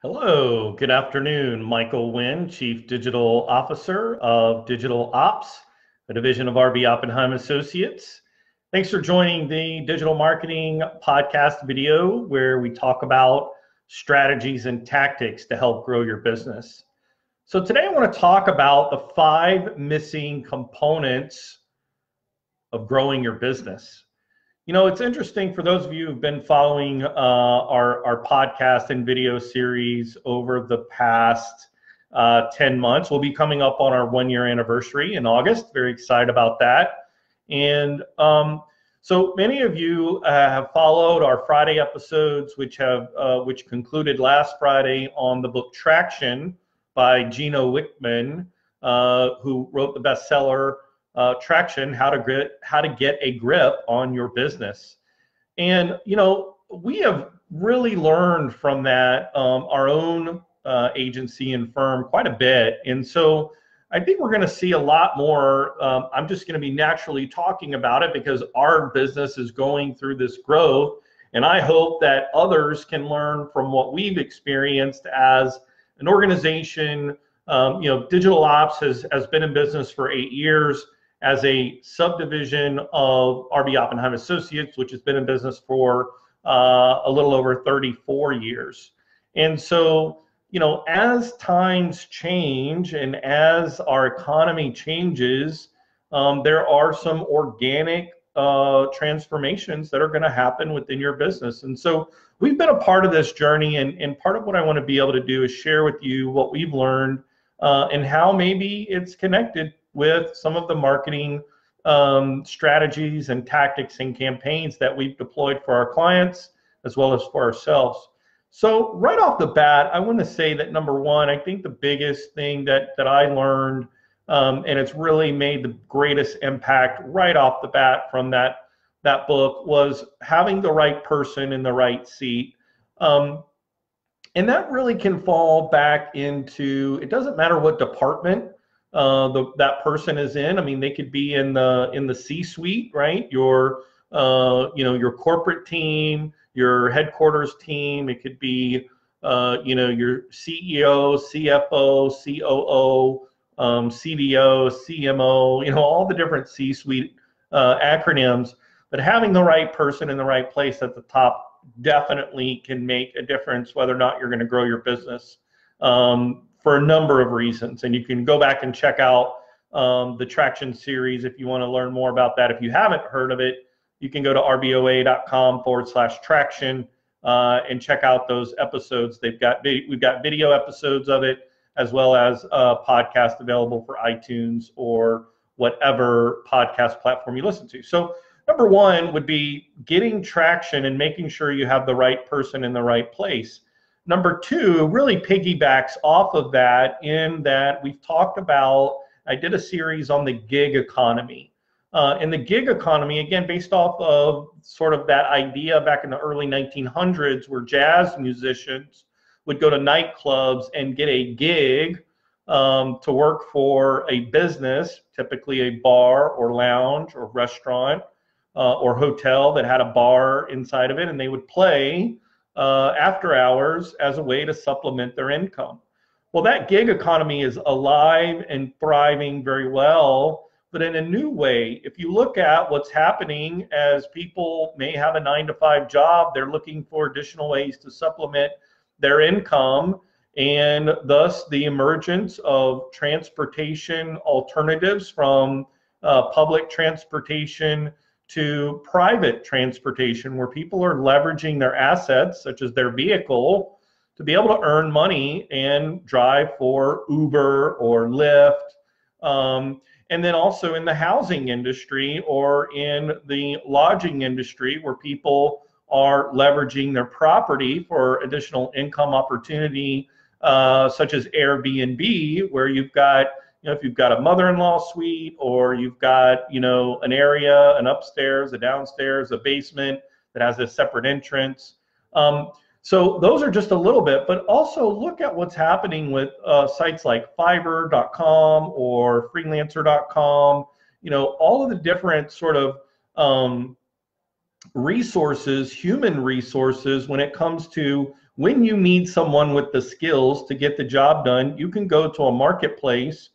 Hello, good afternoon. Michael Wynn, Chief Digital Officer of Digital Ops, a division of RB Oppenheim Associates. Thanks for joining the Digital Marketing Podcast video where we talk about strategies and tactics to help grow your business. So today I want to talk about the 5 missing components of growing your business. You know, it's interesting for those of you who've been following our podcast and video series over the past 10 months. We'll be coming up on our 1-year anniversary in August. Very excited about that. And so many of you have followed our Friday episodes, which concluded last Friday on the book Traction by Gina Whitman, who wrote the bestseller Traction, how to get a grip on your business. And you know, we have really learned from that, our own agency and firm, quite a bit. And so I think we're going to see a lot more. I'm just going to be naturally talking about it because our business is going through this growth, and I hope that others can learn from what we've experienced as an organization. You know, Digital Ops has been in business for 8 years as a subdivision of RB Oppenheim Associates, which has been in business for a little over 34 years. And so, you know, as times change and as our economy changes, there are some organic transformations that are going to happen within your business. And so we've been a part of this journey, and part of what I want to be able to do is share with you what we've learned and how maybe it's connected with some of the marketing strategies and tactics and campaigns that we've deployed for our clients as well as for ourselves. So right off the bat, I want to say that number one, I think the biggest thing that I learned, and it's really made the greatest impact right off the bat from that book, was having the right person in the right seat. And that really can fall back into, it doesn't matter what department that person is in. I mean, they could be in the C-suite, right? Your your corporate team, your headquarters team. It could be your CEO, CFO, COO, CDO, CMO. You know, all the different C-suite acronyms. But having the right person in the right place at the top definitely can make a difference whether or not you're going to grow your business. For a number of reasons. And you can go back and check out the Traction series if you want to learn more about that. If you haven't heard of it, you can go to rboa.com/traction and check out those episodes. We've got video episodes of it, as well as a podcast available for iTunes or whatever podcast platform you listen to. So number one would be getting traction and making sure you have the right person in the right place. Number two really piggybacks off of that, in that we've talked about, I did a series on the gig economy. And the gig economy, again, based off of sort of that idea back in the early 1900s where jazz musicians would go to nightclubs and get a gig to work for a business, typically a bar or lounge or restaurant or hotel that had a bar inside of it, and they would play after hours as a way to supplement their income. Well, that gig economy is alive and thriving very well, but in a new way. If you look at what's happening, as people may have a 9-to-5 job, they're looking for additional ways to supplement their income, and thus the emergence of transportation alternatives from public transportation to private transportation, where people are leveraging their assets, such as their vehicle, to be able to earn money and drive for Uber or Lyft. And then also in the housing industry or in the lodging industry, where people are leveraging their property for additional income opportunity, such as Airbnb, where you've got, if you've got a mother-in-law suite, or you've got, an area, an upstairs, a downstairs, a basement that has a separate entrance. So those are just a little bit, but also look at what's happening with sites like Fiverr.com or Freelancer.com. All of the different sort of resources, human resources, when it comes to when you need someone with the skills to get the job done, you can go to a marketplace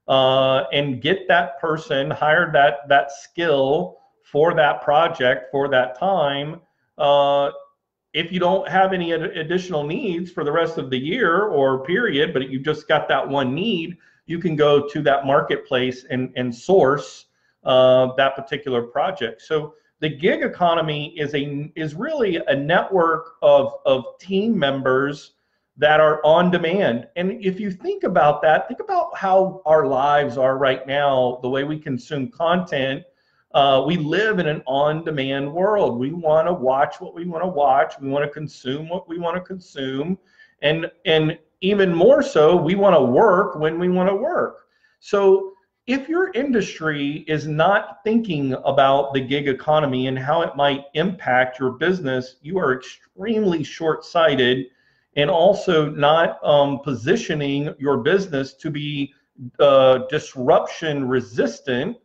and get that person, hire that skill for that project for that time. If you don't have any additional needs for the rest of the year or period, but you just got that one need, you can go to that marketplace and source that particular project. So the gig economy is really a network of team members that are on demand. And if you think about that, think about how our lives are right now, the way we consume content. We live in an on-demand world. We want to watch what we want to watch. We want to consume what we want to consume. And even more so, we want to work when we want to work. So if your industry is not thinking about the gig economy and how it might impact your business, you are extremely short-sighted and also not positioning your business to be disruption resistant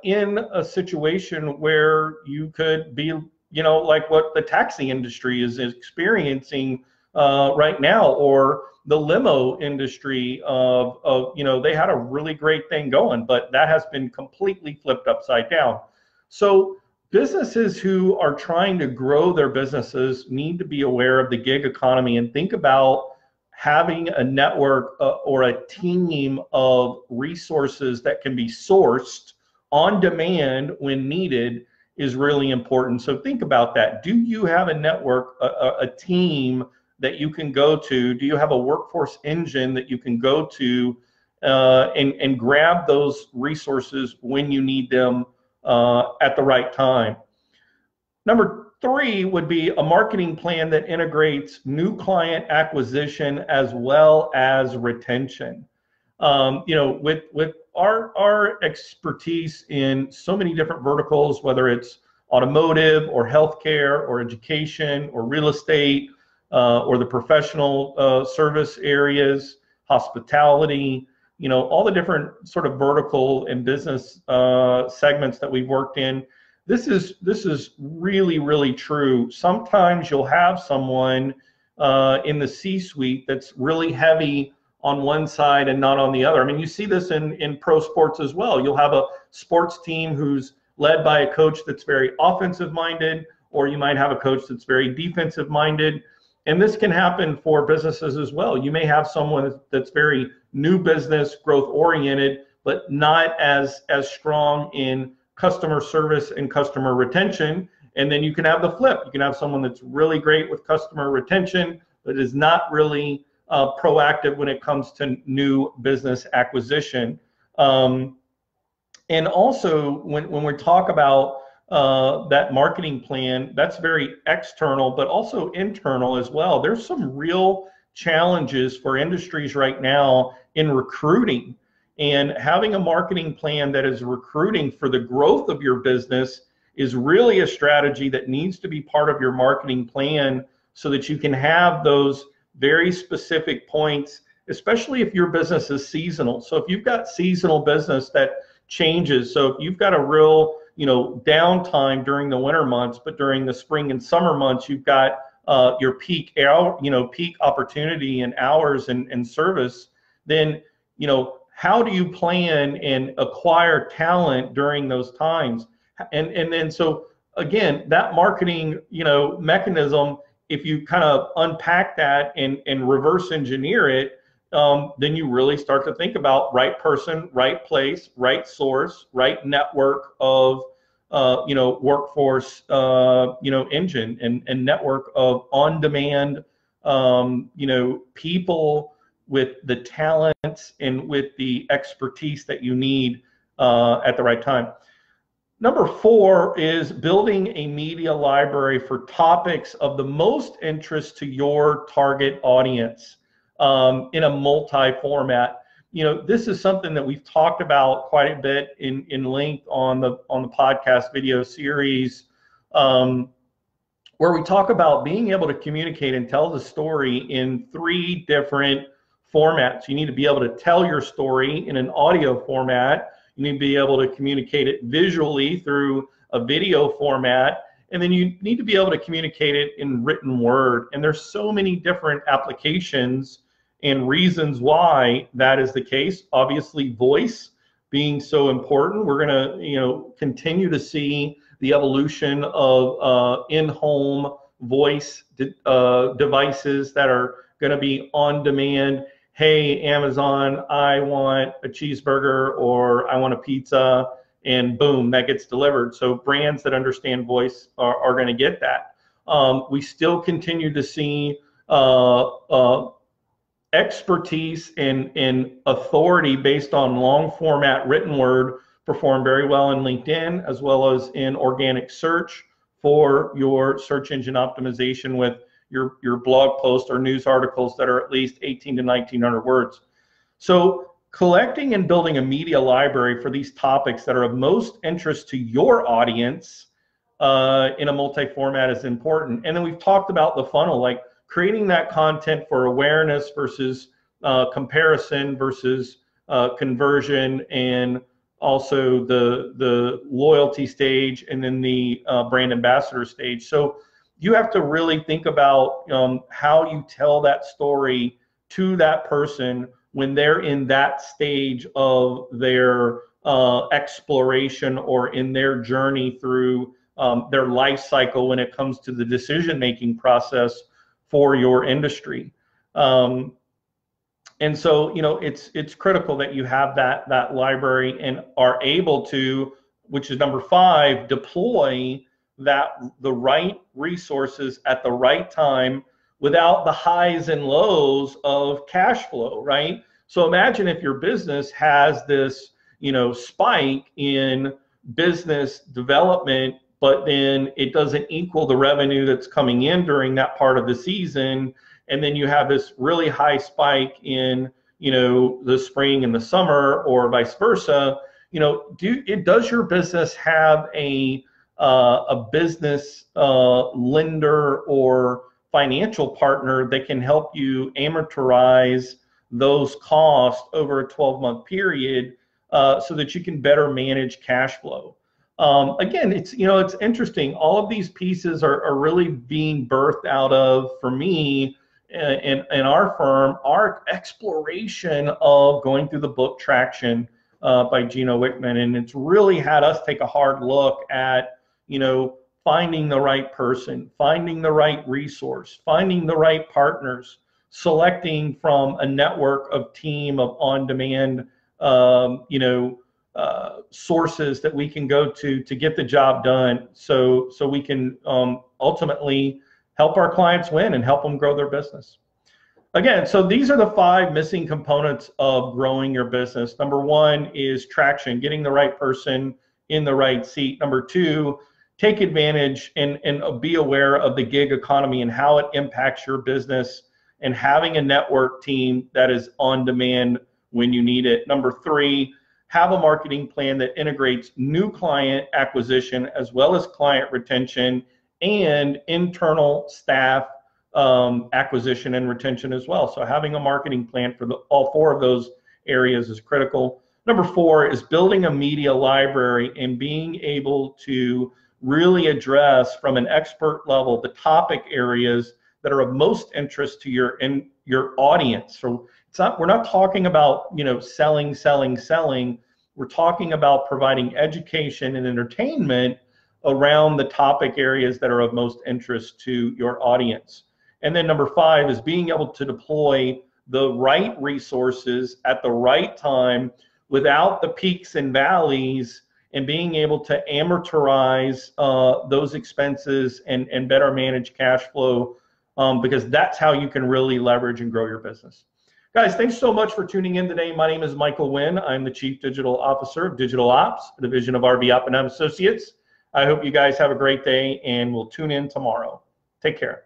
in a situation where you could be, like what the taxi industry is experiencing right now, or the limo industry they had a really great thing going, but that has been completely flipped upside down. So businesses who are trying to grow their businesses need to be aware of the gig economy and think about having a network or a team of resources that can be sourced on demand when needed is really important. So think about that. Do you have a network, a team that you can go to? Do you have a workforce engine that you can go to and grab those resources when you need them at the right time? Number 3 would be a marketing plan that integrates new client acquisition as well as retention. With our expertise in so many different verticals, whether it's automotive or healthcare or education or real estate or the professional service areas, hospitality, all the different sort of vertical and business segments that we've worked in. This is really, really true. Sometimes you'll have someone in the C-suite that's really heavy on one side and not on the other. I mean, you see this in pro sports as well. You'll have a sports team who's led by a coach that's very offensive minded, or you might have a coach that's very defensive minded. And this can happen for businesses as well. You may have someone that's very new business, growth oriented, but not as strong in customer service and customer retention. And then you can have the flip. You can have someone that's really great with customer retention, but is not really proactive when it comes to new business acquisition. And also when we talk about that marketing plan, that's very external, but also internal as well. There's some real challenges for industries right now in recruiting, and having a marketing plan that is recruiting for the growth of your business is really a strategy that needs to be part of your marketing plan so that you can have those very specific points, especially if your business is seasonal. So if you've got seasonal business that changes, so if you've got a real downtime during the winter months, but during the spring and summer months you've got your peak opportunity and hours and service, then how do you plan and acquire talent during those times? And then so again, that marketing mechanism, if you kind of unpack that and reverse engineer it, then you really start to think about right person, right place, right source, right network of workforce engine and network of on-demand people with the talents and with the expertise that you need at the right time. Number 4 is building a media library for topics of the most interest to your target audience in a multi-format. This is something that we've talked about quite a bit in length on the podcast video series, where we talk about being able to communicate and tell the story in 3 different formats. You need to be able to tell your story in an audio format. You need to be able to communicate it visually through a video format. And then you need to be able to communicate it in written word. And there's so many different applications and reasons why that is the case. Obviously, voice being so important. We're going to, continue to see the evolution of in-home voice devices that are going to be on demand. Hey, Amazon, I want a cheeseburger or I want a pizza, and boom, that gets delivered. So brands that understand voice are going to get that. We still continue to see expertise and authority based on long format written word perform very well in LinkedIn as well as in organic search for your search engine optimization with your blog posts or news articles that are at least 18 to 1900 words. So collecting and building a media library for these topics that are of most interest to your audience in a multi-format is important. And then we've talked about the funnel, like creating that content for awareness versus comparison versus conversion, and also the loyalty stage, and then the brand ambassador stage. So you have to really think about how you tell that story to that person when they're in that stage of their exploration or in their journey through their life cycle when it comes to the decision-making process for your industry. And so, it's critical that you have that library and are able to, which is number 5, deploy the right resources at the right time without the highs and lows of cash flow, right? So imagine if your business has this, spike in business development, but then it doesn't equal the revenue that's coming in during that part of the season. And then you have this really high spike in, the spring and the summer, or vice versa. Does your business have a business lender or financial partner that can help you amortize those costs over a 12-month period so that you can better manage cash flow? Again, it's interesting. All of these pieces are really being birthed out of, for me, in our firm, our exploration of going through the book Traction by Gina Whitman. And it's really had us take a hard look at, finding the right person, finding the right resource, finding the right partners, selecting from a network of team of on-demand, sources that we can go to get the job done, so we can ultimately help our clients win and help them grow their business. Again, so these are the 5 missing components of growing your business. Number 1 is traction, getting the right person in the right seat. Number 2, take advantage and be aware of the gig economy and how it impacts your business, and having a network team that is on demand when you need it. Number 3, have a marketing plan that integrates new client acquisition as well as client retention and internal staff acquisition and retention as well. So having a marketing plan for all 4 of those areas is critical. Number 4 is building a media library and being able to really address from an expert level the topic areas that are of most interest to your audience. So we're not talking about selling. We're talking about providing education and entertainment around the topic areas that are of most interest to your audience. And then number 5 is being able to deploy the right resources at the right time without the peaks and valleys, and being able to amortize those expenses and better manage cash flow, because that's how you can really leverage and grow your business. Guys, thanks so much for tuning in today. My name is Michael Wynn. I'm the Chief Digital Officer of Digital Ops, a division of RB Oppenheim Associates. I hope you guys have a great day, and we'll tune in tomorrow. Take care.